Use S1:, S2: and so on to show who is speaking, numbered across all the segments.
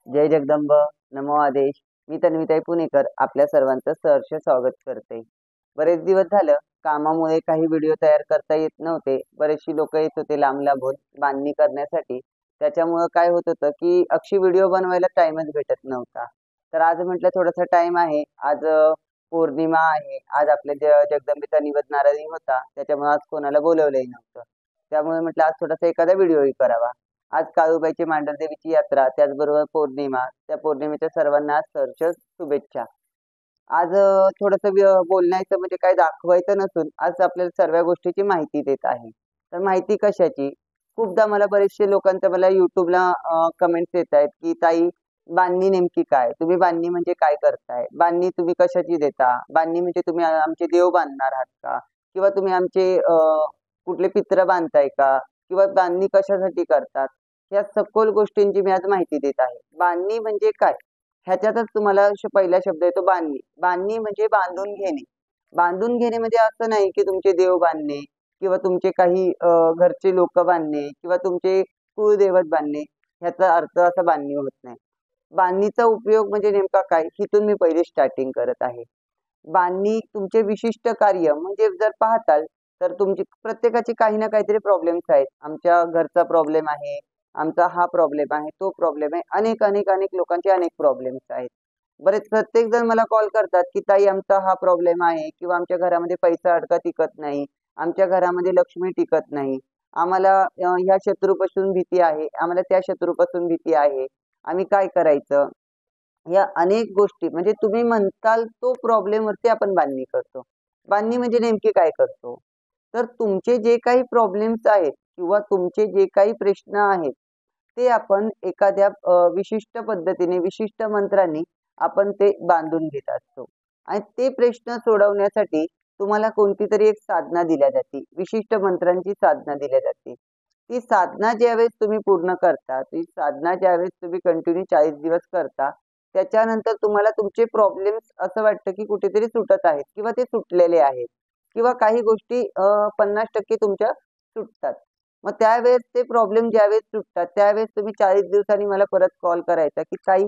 S1: जय जगदंब, नमो आदेश. मी तन्वीताई पुणेकर आपल्या सर्वांचं सहर्ष स्वागत करते. बरेच दिवस झालं कामामुळे काही व्हिडिओ तयार करता येत नव्हते. बरेचशी लोक येत होते लांब लांबून बांधणी करण्यासाठी. त्याच्यामुळं काय होत होतं की अक्षी व्हिडिओ बनवायला टाइमच भेटत नव्हता. तर आज म्हटलं थोडासा टाइम आहे. आज पौर्णिमा आहे. आज आपल्या जगदंबेचा निवेद नारळी होता. त्याच्यामुळे आज कोणाला बोलवलंही नव्हतं. त्यामुळे म्हटलं आज थोडासा एखादा व्हिडिओही करावा. आज काळूबाईची मांढरदेवीची यात्रा, त्याचबरोबर पौर्णिमा. त्या पौर्णिमेच्या सर्वांना सहर्ष शुभेच्छा. आज थोडंसं बोलण्याचं म्हणजे काय दाखवायचं नसून आज आपल्याला सर्व गोष्टीची माहिती देत आहे. तर माहिती कशाची? खूपदा मला बरेचसे लोकांचं मला YouTubeला कमेंट्स येत आहेत, की "ताई, बांधणी नेमकी काय? तुम्ही बांधणी म्हणजे काय करताय? बांधणी तुम्ही कशाची देता? बांधणी म्हणजे तुम्ही आमचे देव बांधणार आहात का? किंवा तुम्ही आमचे कुठले पित्र बांधताय का? किंवा बांधणी कशासाठी करतात?" या सखोल गोष्टींची मी आज माहिती देत आहे. बांधणी म्हणजे काय? ह्याच्यातच तुम्हाला पहिला शब्द येतो बांधणी. बांधणी म्हणजे बांधून घेणे. बांधून घेणे म्हणजे असं नाही की तुमचे देव बांधणे किंवा तुमचे काही घरचे लोक बांधणे किंवा तुमचे कुळदैवत बांधणे. ह्याचा अर्थ असा बांधणी होत नाही. बांधणीचा उपयोग म्हणजे नेमका काय? हिथून मी पहिले स्टार्टिंग करत आहे. बांधणी तुमचे विशिष्ट कार्य म्हणजे जर पाहताल तर तुमची प्रत्येकाची काही ना काहीतरी प्रॉब्लेम्स आहेत. आमच्या घरचा प्रॉब्लेम आहे, आमचा हा प्रॉब्लेम आहे, तो प्रॉब्लेम आहे. अनेक, अनेक, अनेक लोकांचे अनेक प्रॉब्लेम्स आहेत. बरेच प्रत्येक जण मला कॉल करतात, की "ताई आमचा हा प्रॉब्लेम आहे किंवा आमच्या घरामध्ये पैसा अडका टिकत नाही. आमच्या घरामध्ये लक्ष्मी टिकत नाही. आम्हाला ह्या शत्रूपासून भीती आहे. आम्हाला त्या शत्रूपासून भीती आहे. आम्ही काय करायचं?" या अनेक गोष्टी म्हणजे तुम्ही म्हणताल तो प्रॉब्लेमवरती आपण बांधणी करतो. बांधणी म्हणजे नेमकी काय करतो? तर तुमचे जे काही प्रॉब्लेम्स आहेत किंवा तुमचे जे काही प्रश्न आहेत, ते आपण एखाद्या विशिष्ट पद्धतीने, विशिष्ट मंत्रांनी आपण ते बांधून घेत असतो. आणि ते प्रश्न सोडवण्यासाठी तुम्हाला कोणती तरी एक साधना दिल्या जाते. विशिष्ट मंत्रांची साधना दिल्या जाते. ती साधना ज्यावेळेस तुम्ही पूर्ण करता, ती साधना ज्यावेळेस तुम्ही कंटिन्यू 40 दिवस करता, त्याच्यानंतर तुम्हाला तुमचे प्रॉब्लेम्स असं वाटतं की कुठेतरी सुटत आहेत किंवा ते सुटलेले आहेत किंवा काही गोष्टी 50% तुमच्या सुटतात. मग त्यावेळेस ते प्रॉब्लेम ज्यावेळेस सुटतात, त्यावेळेस तुम्ही 40 दिवसांनी मला परत कॉल करायचा, की "ताई,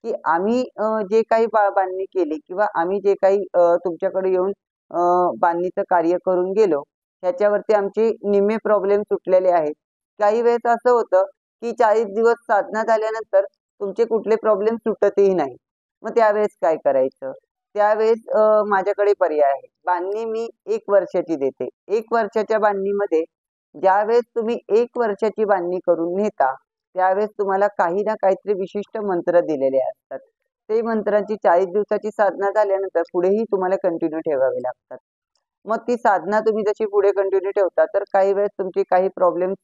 S1: की आम्ही जे काही बांधणी केली किंवा आम्ही जे काही तुमच्याकडे येऊन बांधणीचं कार्य करून गेलो, ह्याच्यावरती आमचे निम्मे प्रॉब्लेम सुटलेले आहेत." काही वेळेस असं होतं, की 40 दिवस साधना झाल्यानंतर तुमचे कुठले प्रॉब्लेम सुटतही नाही. मग त्यावेळेस काय करायचं? त्यावेळेस माझ्याकडे पर्याय आहे. बांधणी मी 1 वर्षाची देते. 1 वर्षाच्या बांधणीमध्ये ज्यावेळेस तुम्ही 1 वर्षाची बांधणी करून नेता, त्यावेळेस तुम्हाला काही ना काहीतरी विशिष्ट मंत्र दिलेले असतात. ते मंत्रांची 40 दिवसाची साधना झाल्यानंतर पुढेही तुम्हाला कंटिन्यू ठेवावे लागतात. मग ती साधना तुम्ही जशी पुढे कंटिन्यू ठेवता, तर काही वेळेस तुमचे काही प्रॉब्लेम्स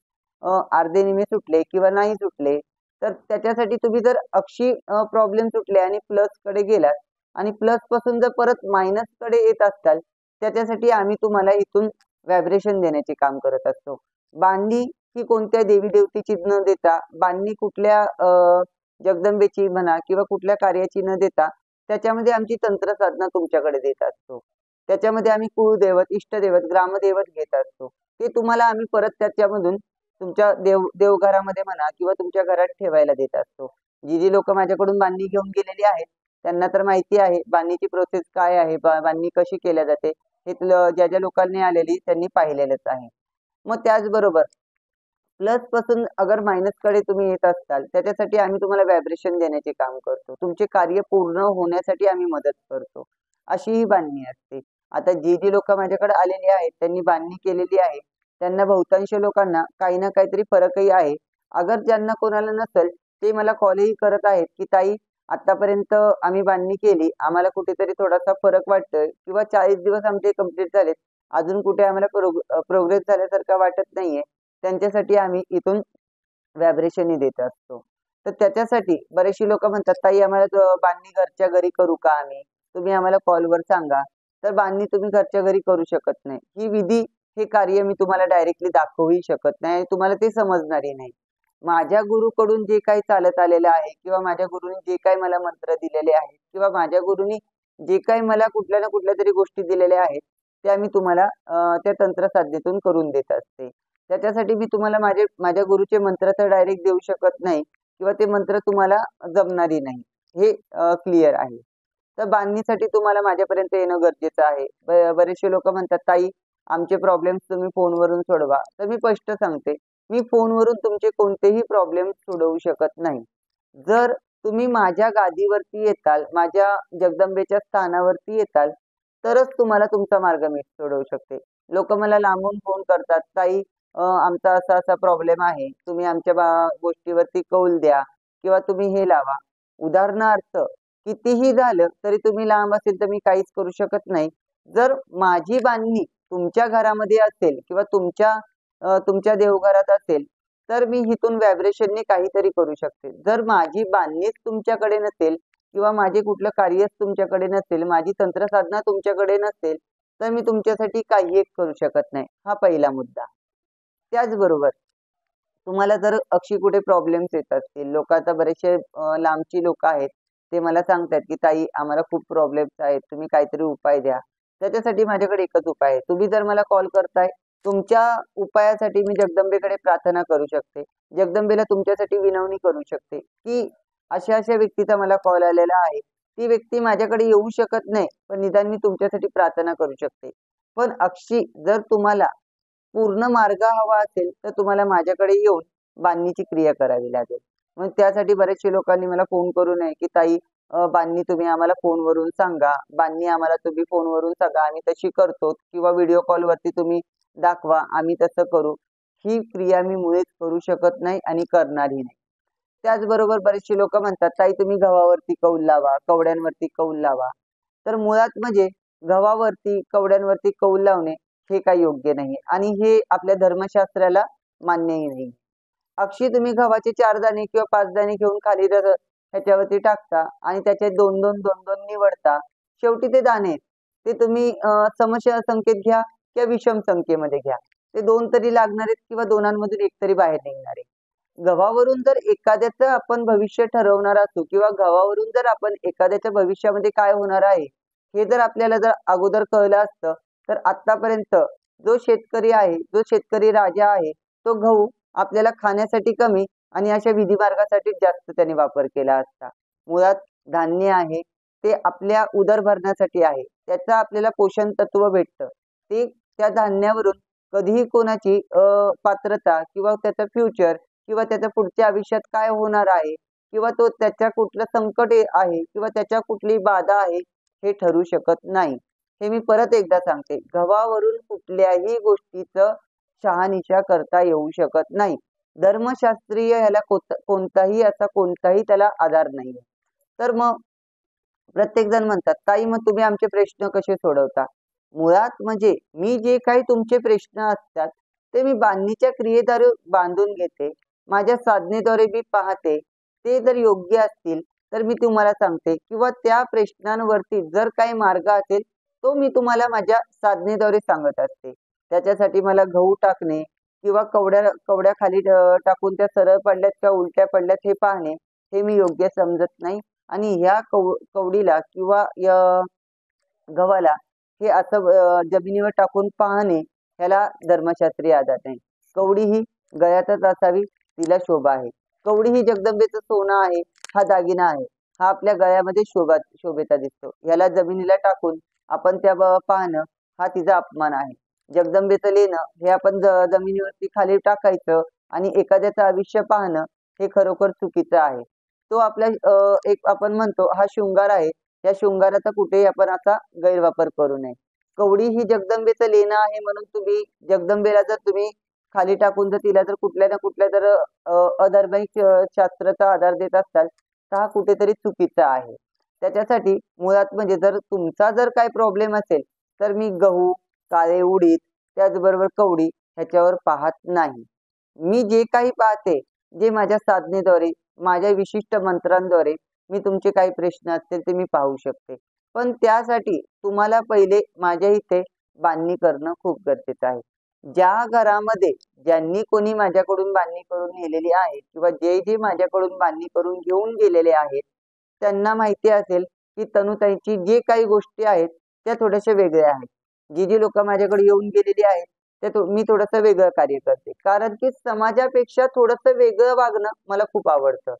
S1: अर्धे निम्मे सुटले किंवा नाही सुटले, तर त्याच्यासाठी तुम्ही जर अक्षी प्रॉब्लेम सुटले आणि प्लसकडे गेलात आणि प्लसपासून जर परत मायनसकडे येत असाल, त्याच्यासाठी आम्ही तुम्हाला इथून व्हायब्रेशन देण्याचे काम करत असतो. बांधणी ही कोणत्या देवी-देवतेची न देता, बांधणी कुठल्या जगदंबेची म्हणा किंवा कुठल्या कार्याची न देता, त्याच्यामध्ये आमची तंत्रसाधना तुमच्याकडे देत असतो. त्याच्यामध्ये आम्ही कुळदैवत, इष्टदैवत, ग्रामदैवत घेत असतो. ते तुम्हाला आम्ही परत त्याच्यामधून तुमच्या देवघरामध्ये म्हणा किंवा तुमच्या घरात ठेवायला देत असतो. जी लोकं माझ्याकडून बांधणी घेऊन गेलेली आहेत, त्यांना तर माहिती आहे बांधणीची प्रोसेस काय आहे, बांधणी कशी केल्या जाते, हे ज्या लोकांनी आलेली त्यांनी पाहिलेलंच आहे. मग त्याचबरोबर प्लसपासून अगर मायनसकडे तुम्ही येत असाल, त्याच्यासाठी आम्ही तुम्हाला व्हायब्रेशन देण्याचे काम करतो. तुमचे कार्य पूर्ण होण्यासाठी आम्ही मदत करतो. अशी ही बांधणी असते. आता जी लोकं माझ्याकडे आलेली आहेत, त्यांनी बांधणी केलेली आहे. त्यांना बहुतांश लोकांना काही ना काहीतरी फरकही आहे. अगर ज्यांना कोणाला नसेल, ते मला कॉलही करत आहेत, की "ताई, आत्तापर्यंत आम्ही बांधणी केली. आम्हाला कुठेतरी थोडासा फरक वाटतोय किंवा 40 दिवस आमचे कंप्लीट झालेत. अजून कुठे आम्हाला प्रोग्रेस झाल्यासारखं वाटत नाहीये." त्यांच्यासाठी आम्ही इथून व्हायब्रेशनही देत असतो. तर त्याच्यासाठी बरेचशी लोकं म्हणतात, "ताई आम्हाला बांधणी घरच्या घरी करू का आम्ही? तुम्ही आम्हाला कॉलवर सांगा." तर बांधणी तुम्ही घरच्या घरी करू शकत नाही. ही विधी, हे कार्य मी तुम्हाला डायरेक्टली दाखवूही शकत नाही आणि तुम्हाला ते समजणारही नाही. माझ्या गुरुकडून जे काही चालत आलेलं आहे किंवा माझ्या गुरुनी जे काही मला मंत्र दिलेले आहेत किंवा माझ्या गुरुनी जे काही मला कुठल्या ना कुठल्यातरी गोष्टी दिलेल्या आहेत, त्या मी तुम्हाला त्या तंत्रसाधनेतून करून देत असते. त्याच्यासाठी मी तुम्हाला माझ्या गुरुचे मंत्र तर डायरेक्ट देऊ शकत नाही. किंवा ते मंत्र तुम्हाला जमणारही नाही, हे क्लिअर आहे. तर बांधणीसाठी तुम्हाला माझ्यापर्यंत येणं गरजेचं आहे. बरेचसे लोक म्हणतात, ताई आमचे प्रॉब्लेम्स तुम्ही फोनवरून सोडवा. तर मी स्पष्ट सांगते, मी फोनवरून तुमचे कोणतेही प्रॉब्लेम सोडवू शकत नाही. जर तुम्ही माझ्या गादीवरती येताल, माझ्या जगदंबेच्या स्थानावरती येताल, तरच तुम्हाला तुमचा मार्ग मी सोडवू शकते. लोक मला लांबून फोन करतात, ताई आमचा असा असा प्रॉब्लेम आहे, तुम्ही आमच्या गोष्टीवरती कौल द्या किंवा तुम्ही हे लावा. उदाहरणार्थ, कितीही झालं तरी तुम्ही लांब असेल तर मी काहीच करू शकत नाही. जर माझी बांधणी तुमच्या घरामध्ये असेल किंवा तुमच्या देवघरात असेल, तर मी इथून व्हायब्रेशनने काहीतरी करू शकते. जर माझी बांधणीच तुमच्याकडे नसेल किंवा माझे कुठलं कार्यच तुमच्याकडे नसेल, माझी तंत्रसाधना तुमच्याकडे नसेल, तर मी तुमच्यासाठी काही एक करू शकत नाही. हा पहिला मुद्दा. त्याचबरोबर तुम्हाला जर अशी कुठे प्रॉब्लेम्स येत असतील, लोक आता बरेचसे लांबची लोक आहेत, ते मला सांगतात की ताई आम्हाला खूप प्रॉब्लेम्स आहेत, तुम्ही काहीतरी उपाय द्या. त्याच्यासाठी माझ्याकडे एकच उपाय आहे. तुम्ही जर मला कॉल करताय, तुमच्या उपायासाठी मी जगदंबेकडे प्रार्थना करू शकते. जगदंबेला तुमच्यासाठी विनवणी करू शकते की अशा अशा व्यक्तीचा मला कॉल आलेला आहे. ती व्यक्ती माझ्याकडे येऊ शकत नाही, पण निदान मी तुमच्यासाठी प्रार्थना करू शकते. पण अक्षी जर तुम्हाला पूर्ण मार्ग हवा असेल, तर तुम्हाला माझ्याकडे येऊन बांधणीची क्रिया करावी लागेल. मग त्यासाठी बरेचशे लोकांनी मला फोन करू नये की ताई बांधणी तुम्ही आम्हाला फोनवरून सांगा, बांधणी आम्हाला तुम्ही फोनवरून सांगा, आम्ही तशी करतो किंवा व्हिडिओ कॉलवरती तुम्ही दाखवा, आम्ही तसं करू. ही क्रिया मी मुळीच करू शकत नाही आणि करणारही नाही. त्याचबरोबर बरेचसे लोक म्हणतात, ताई तुम्ही गव्हावरती कौल लावा, कवड्यांवरती कौल लावा. तर मुळात म्हणजे गव्हावरती, कवड्यांवरती कौल लावणे हे काही योग्य नाही आणि हे आपल्या धर्मशास्त्राला मान्यही नाही. अक्षी तुम्ही गव्हाचे 4 दाणे किंवा 5 दाणे घेऊन खाली ह्याच्यावरती टाकता आणि त्याचे 2-2 निवडता. शेवटी ते दाणे ते तुम्ही संख्येत घ्या किंवा विषम संख्येमध्ये घ्या. ते 2 तरी लागणार आहेत किंवा दोनांमधून एक तरी बाहेर निघणार आहे. गव्हावरून जर एखाद्याचं आपण भविष्य ठरवणार असू किंवा गव्हावरून जर आपण एखाद्याच्या भविष्यामध्ये काय होणार आहे, हे जर आपल्याला जर अगोदर कळलं असतं, तर आतापर्यंत जो शेतकरी राजा आहे, तो गहू आपल्याला खाण्यासाठी कमी आणि अशा विधी मार्गासाठी जास्त त्याने वापर केला असता. मुळात धान्य आहे ते आपल्या उदर भरण्यासाठी आहे. त्याचं आपल्याला पोषण तत्व भेटतं. ते त्या धान्यावरून कधीही कोणाची पात्रता किंवा त्याचं फ्युचर किंवा त्याच्या पुढच्या आयुष्यात काय होणार आहे किंवा त्याच्या कुठलं संकट आहे किंवा त्याच्या कुठली बाधा आहे, हे ठरू शकत नाही. हे मी परत एकदा सांगते, गव्हावरून कुठल्याही गोष्टीचं शहानिशा करता येऊ शकत नाही. धर्मशास्त्रीय ह्याला कोणताही त्याला आधार नाहीये. तर मग प्रत्येक जण म्हणतात, ताई मग तुम्ही आमचे प्रश्न कसे सोडवता? मुळात म्हणजे मी जे काही तुमचे प्रश्न असतात, ते मी बांधणीच्या क्रियेद्वारे बांधून घेते. माझ्या साधनेद्वारे मी पाहते. ते जर योग्य असतील, तर मी तुम्हाला सांगते किंवा त्या प्रश्नांवरती जर काही मार्ग असेल, तो मी तुम्हाला माझ्या साधनेद्वारे सांगत असते. त्याच्यासाठी मला गहू टाकणे किंवा कवड्या खाली टाकून त्या सरळ पडल्यात किंवा उलट्या पडल्यात हे पाहणे, हे मी योग्य समजत नाही आणि ह्या कवडीला किंवा गव्हाला हे असं जमिनीवर टाकून पाहणे, ह्याला धर्मशास्त्रीय आधार नाही. कवडी ही गळ्यातच असावी, तिला शोभा आहे. कवडी ही जगदंबेचं सोनं आहे, हा दागिना आहे, हा आपल्या गळ्यामध्ये शोभेचा दिसतो. ह्याला जमिनीला टाकून आपण त्या पाहणं हा तिचा अपमान आहे. जगदंबेचं लेणं हे आपण जमिनीवरती खाली टाकायचं आणि एखाद्याचं आयुष्य पाहणं हे खरोखर चुकीचं आहे. तो आपल्या एक आपण म्हणतो हा शृंगार आहे, या शृंगाराचा कुठेही आपण असा गैरवापर करू नये. कवडी ही जगदंबेचं लेणं आहे म्हणून तुम्ही जगदंबेला जर तुम्ही खाली टाकून जर तिला जर कुठल्या ना कुठल्या जर अधर्माईक शास्त्राचा आधार देत असाल, तर हा कुठेतरी चुकीचा आहे. त्याच्यासाठी मुळात म्हणजे जर तुमचा जर काही प्रॉब्लेम असेल, तर मी गहू, काळे उडीद, त्याचबरोबर कवडी ह्याच्यावर पाहत नाही. मी जे काही पाहते, जे माझ्या साधनेद्वारे, माझ्या विशिष्ट मंत्रांद्वारे मी तुमचे काही प्रश्न असतील ते मी पाहू शकते. पण त्यासाठी तुम्हाला पहिले माझ्या इथे बांधणी करणं खूप गरजेचं आहे. ज्या घरामध्ये ज्यांनी कोणी माझ्याकडून बांधणी करून नेलेली आहे किंवा जे माझ्याकडून बांधणी करून घेऊन गेलेले आहेत, त्यांना माहिती असेल की तनुताईची जे काही गोष्टी आहेत त्या थोड्याशा वेगळ्या आहेत. जी लोक माझ्याकडे येऊन गेलेली आहेत, मी थोडंसं वेगळं कार्य करते. कारण की समाजापेक्षा थोडंसं वेगळं वागणं मला खूप आवडतं.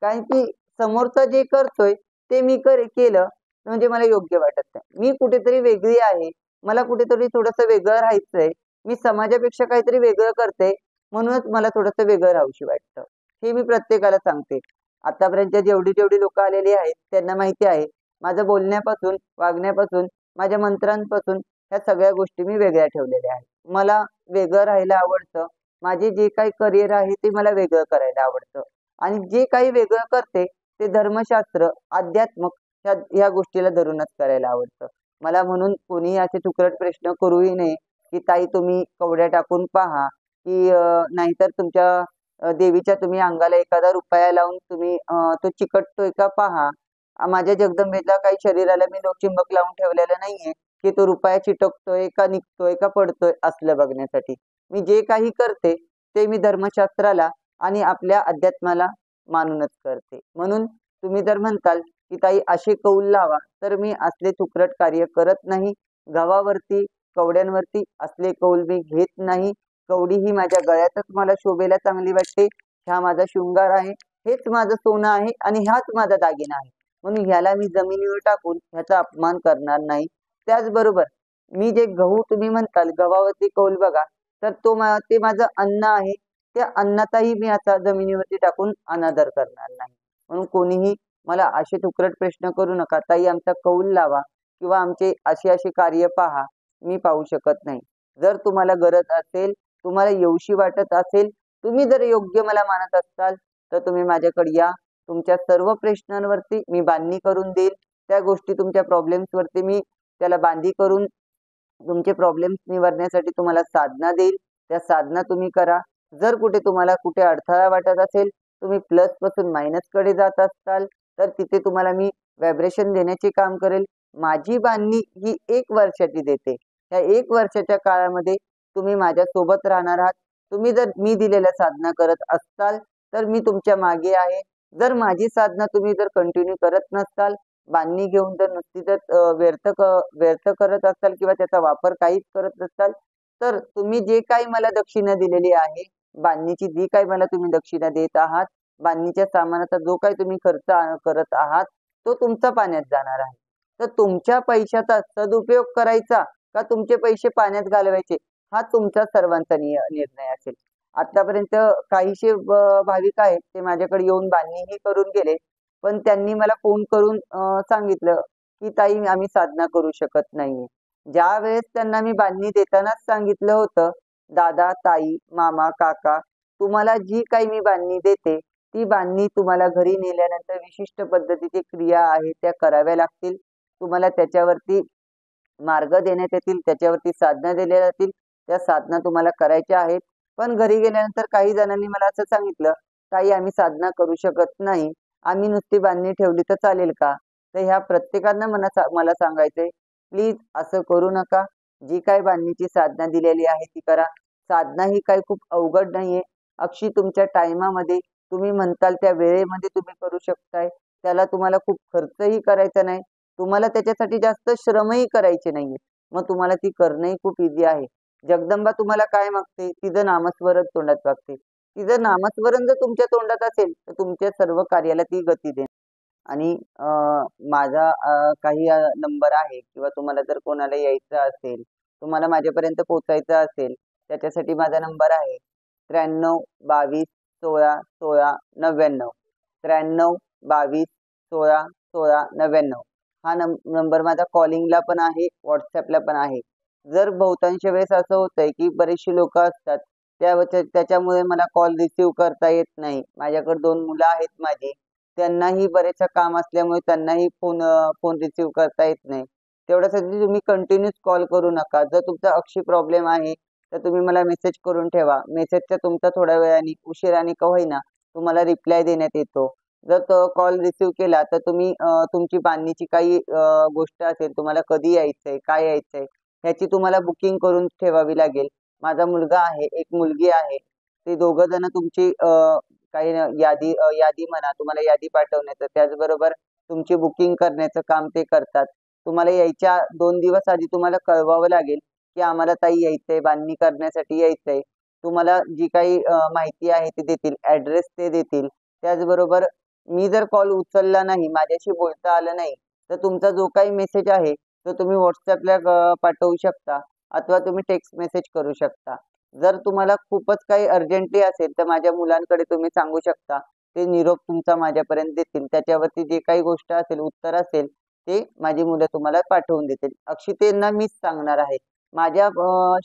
S1: कारण की समोरचा जे करतोय ते मी केलं म्हणजे मला योग्य वाटत नाही. मी कुठेतरी वेगळी आहे, मला कुठेतरी थोडंसं वेगळं राहायचंय, मी समाजापेक्षा काहीतरी वेगळं करते, म्हणूनच मला थोडंसं वेगळं राहावंशी वाटतं. हे मी प्रत्येकाला सांगते. आतापर्यंत जेवढी लोकं आलेली आहेत त्यांना माहिती आहे, माझं बोलण्यापासून, वागण्यापासून, माझ्या मंत्रांपासून ह्या सगळ्या गोष्टी मी वेगळ्या ठेवलेल्या आहेत. मला वेगळं राहायला आवडतं. माझे जे काही करिअर आहे ते मला वेगळं करायला आवडतं आणि जे काही वेगळं करते ते धर्मशास्त्र, अध्यात्म ह्या गोष्टीला धरूनच करायला आवडतं. मला म्हणून कोणीही असे तुकरट प्रश्न करूही नये, की ताई तुम्ही कवड्या टाकून पहा, की नाहीतर तुमच्या देवीच्या तुम्ही अंगाला एखादा रुपया लावून तुम्ही तो चिकटतोय का पहा. माझ्या जगदंबेला काही शरीराला मी लोकचुंबक लावून ठेवलेलं नाहीये, की तो रुपया चिटकतोय का निघतोय का पडतोय असलं बघण्यासाठी. मी जे काही करते ते मी धर्मशास्त्राला आणि आपल्या अध्यात्माला मानूनच करते. म्हणून तुम्ही जर म्हणताल, की ताई असे कौल लावा, तर मी असले तुकरट कार्य करत नाही. गव्हावरती, कवड्यांवरती असले कौल मी घेत नाही. कवडी ही माझ्या गळ्यातच मला शोभेला चांगली वाटते. हा माझा शृंगार आहे, हेच माझं सोनं आहे आणि हाच माझा दागिना आहे. म्हणून ह्याला मी जमिनीवर टाकून ह्याचा अपमान करणार नाही. त्याचबरोबर मी जे गहू तुम्ही म्हणताल गव्हावरती कौल बघा, तर ते माझं अन्न आहे. त्या अन्नाचाही मी आता जमिनीवरती टाकून अनादर करणार नाही. म्हणून कोणीही मला असे तुकरट प्रश्न करू नका. ताई आमचा कौल लावा किंवा आमचे असे कार्य पहा. मी पाहू शकत नाही. जर तुम्हाला गरज असेल, तुम्हाला येऊशी वाटत असेल, तुम्ही जर योग्य मला मानत असाल, तर तुम्ही माझ्याकडे या. तुमच्या सर्व प्रश्नांवरती मी बांधणी करून देईल. त्या गोष्टी तुमच्या प्रॉब्लेम्सवरती मी त्याला बांधी करून तुमचे प्रॉब्लेम्स निवारण्यासाठी तुम्हाला साधना देईल. त्या साधना तुम्ही करा. जर कुठे तुम्हाला कुठे अडथळा वाटत असेल, तुम्ही प्लस पासून मायनसकडे जात असाल, तर तिथे तुम्हाला मी व्हायब्रेशन देण्याचे काम करेल. माझी बांधणी ही 1 वर्षाची देते. त्या 1 वर्षाच्या काळामध्ये तुम्ही माझ्यासोबत राहणार आहात. तुम्ही जर मी दिलेल्या साधना करत असाल, तर मी तुमच्या मागे आहे. जर माझी साधना तुम्ही जर कंटिन्यू करत नसाल, बांधणी घेऊन जर नुसती जर व्यर्थ करत असाल किंवा त्याचा वापर काहीच करत नसाल, तर तुम्ही जे काही मला दक्षिणा दिलेली आहे, बांधणीची जी काही मला तुम्ही दक्षिणा देत आहात, बांधणीच्या सामानाचा जो काही तुम्ही खर्च करत आहात, तो तुमचा पाण्यात जाणार आहे. तर तुमच्या पैशाचा सदुपयोग करायचा का तुमचे पैसे पाण्यात घालवायचे, हा तुमचा सर्वांचा निर्णय असेल. आतापर्यंत काहीशे भाविक आहेत, ते माझ्याकडे येऊन बांधणीही करून गेले. पण त्यांनी मला फोन करून सांगितलं, की "ताई आम्ही साधना करू शकत नाहीये." ज्यावेळेस त्यांना मी बांधणी देतानाच सांगितलं होतं, "दादा, ताई, मामा, काका, तुम्हाला जी काही मी बांधणी देते, ती बांधणी तुम्हाला घरी नेल्यानंतर विशिष्ट पद्धतीची क्रिया आहे त्या कराव्या लागतील. तुम्हाला त्याच्यावरती मार्ग देण्यात येतील, त्याच्यावरती साधना दिल्या जातील. त्या साधना तुम्हाला करायच्या आहेत." पण घरी गेल्यानंतर काही जणांनी मला असं सांगितलं, "ताई आम्ही साधना करू शकत नाही. आम्ही नुसती बांधणी ठेवली तर चालेल का?" तर ह्या प्रत्येकानं मला सांगायचंय, प्लीज असं करू नका. जी काही बांधणीची साधना दिलेली आहे ती करा. साधना ही काही खूप अवघड नाहीये. अगदी तुमच्या टाईमामध्ये तुम्ही म्हणताल त्या वेळेमध्ये तुम्ही करू शकताय. त्याला तुम्हाला खूप खर्चही करायचा नाही. तुम्हाला त्याच्यासाठी जास्त श्रमही करायचे नाहीये. मग तुम्हाला ती करणंही खूप ईझी आहे. जगदंबा तुम्हाला काय मागते? तिचं नामस्मरण तोंडात मागते. तिचं नामस्मरण जर तुमच्या तोंडात असेल, तर तुमच्या सर्व कार्याला ती गती देईल. आणि माझा काही नंबर आहे किंवा तुम्हाला जर कोणाला यायचं असेल, तुम्हाला माझ्यापर्यंत पोहोचायचं असेल, त्याच्यासाठी माझा नंबर आहे 93 22 16 16 99. 93 22 16 16 99. हा नंबर माझा कॉलिंगला पण आहे, WhatsAppला पण आहे. जर बहुतांश वेळेस असं होतंय, की बरीचशी लोकं असतात, त्याच्यामुळे मला कॉल रिसीव्ह करता येत नाही. माझ्याकडे 2 मुलं आहेत माझी. त्यांनाही बरेचसं काम असल्यामुळे त्यांनाही फोन रिसीव्ह करता येत नाही. तेवढ्यासाठी तुम्ही कंटिन्यूअस कॉल करू नका. जर तुमचा अक्षी प्रॉब्लेम आहे, तर तुम्ही मला मेसेज करून ठेवा. मेसेजचा तुमचा थोड्या वेळाने, उशिराने का होईना, तुम्हाला रिप्लाय देण्यात येतो. जर तो कॉल रिसीव्ह केला, तर तुम्ही तुमची बांधणीची काही गोष्ट असेल, तुम्हाला कधी यायचंय, काय यायचंय, ह्याची तुम्हाला बुकिंग करून ठेवावी लागेल. माझा मुलगा आहे, एक मुलगी आहे. ते दोघं जण तुमची काही यादी म्हणा, तुम्हाला यादी पाठवण्याचं, त्याचबरोबर तुमची बुकिंग करण्याचं काम ते करतात. तुम्हाला यायच्या 2 दिवस आधी तुम्हाला कळवावं लागेल, की आम्हाला ताई यायचंय, बांधणी करण्यासाठी यायचंय. तुम्हाला जी काही माहिती आहे ती देतील, ॲड्रेस ते देतील. त्याचबरोबर मी जर कॉल उचलला नाही, माझ्याशी बोलता आलं नाही, तर तुमचा जो काही मेसेज आहे तो तुम्ही व्हॉट्सअपला पाठवू शकता अथवा तुम्ही टेक्स्ट मेसेज करू शकता. जर तुम्हाला खूपच काही अर्जंटली असेल तर माझ्या मुलांकडे तुम्ही सांगू शकता. ते निरोप तुमचा माझ्यापर्यंत देतील. त्याच्यावरती जे काही गोष्ट असेल, उत्तर असेल ते माझी मुलं तुम्हाला पाठवून देतील. अक्षितेंना मीच सांगणार आहे. माझ्या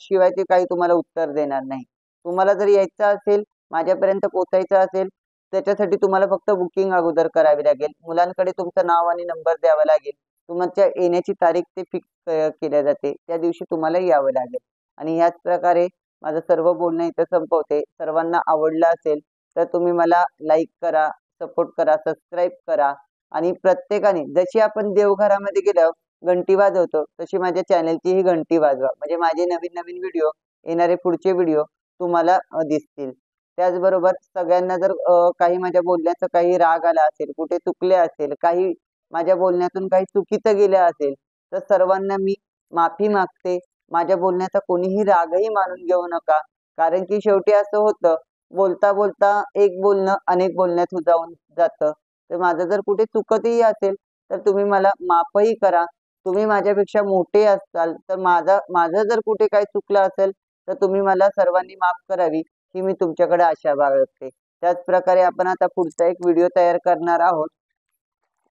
S1: शिवाय ते काही तुम्हाला उत्तर देणार नाही. तुम्हाला जर यायचं असेल, माझ्यापर्यंत पोहोचायचं असेल, त्याच्यासाठी तुम्हाला फक्त बुकिंग अगोदर करावी लागेल. मुलांकडे तुमचं नाव आणि नंबर द्यावा लागेल. तुमच्या येण्याची तारीख ते फिक्स केल्या जाते. त्या दिवशी तुम्हाला यावं लागेल. आणि ह्याच प्रकारे माझं सर्व बोलणं इथं संपवते. सर्वांना आवडलं असेल तर तुम्ही मला लाईक करा, सपोर्ट करा, सबस्क्राईब करा आणि प्रत्येकाने जशी आपण देवघरामध्ये गेल्यावर घंटी वाजवतो, तशी माझ्या चॅनलची ही घंटी वाजवा. म्हणजे माझे नवीन-नवीन व्हिडिओ, येणारे पुढचे व्हिडिओ तुम्हाला दिसतील. त्याचबरोबर सगळ्यांना जर काही माझ्या बोलण्याचा काही राग आला असेल, कुठे चुकले असेल, काही माझ्या बोलण्यातून काही चुकीचं गेलं असेल, तर सर्वांना मी माफी मागते. माझ्या बोलण्याचा कोणीही रागही मानून घेऊ नका. कारण की शेवटी असं होतं, बोलता-बोलता एक बोलणं अनेक बोलण्यात जाऊन जातं. तर माझं जर कुठे चुकतही असेल, तर तुम्ही मला माफही करा. तुम्ही माझ्यापेक्षा मोठे असाल, तर माझं जर कुठे काही चुकलं असेल, तर तुम्ही मला सर्वांनी माफ करावी, ही मी तुमच्याकडे आशा बाळगते. त्याचप्रकारे आपण आता पुढचा एक व्हिडिओ तयार करणार आहोत.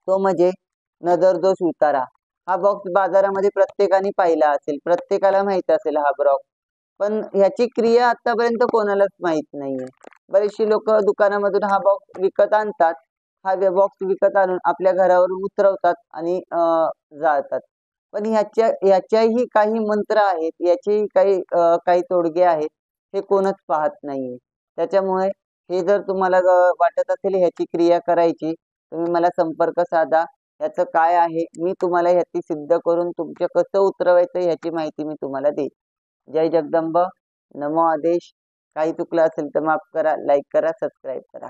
S1: तो म्हणजे नजर दोष उतारा. हा बॉक्स बाजारामध्ये प्रत्येकाने पाहिला असेल, प्रत्येकाला माहित असेल हा बॉक्स. पण ह्याची क्रिया आतापर्यंत कोणालाच माहित नाहीये. बरेचशी लोक दुकानामधून हा बॉक्स विकत आणतात. हा बॉक्स विकत आणून आपल्या घरावर उतरवतात आणि जाळतात. पण ह्याच्याही काही मंत्र आहेत, याचेही काही तोडगे आहेत. हे कोणच पाहत नाहीये. त्याच्यामुळे हे जर तुम्हाला वाटत असेल ह्याची क्रिया करायची, तुम्ही मला संपर्क साधा. ह्याचं काय आहे मी तुम्हाला ह्याची सिद्ध करून तुमचं कसं उतरवायचं ह्याची माहिती मी तुम्हाला देईन. जय जगदंब. नमो आदेश. काही चुकलं असेल तर माफ करा, लाईक करा, सबस्क्राईब करा.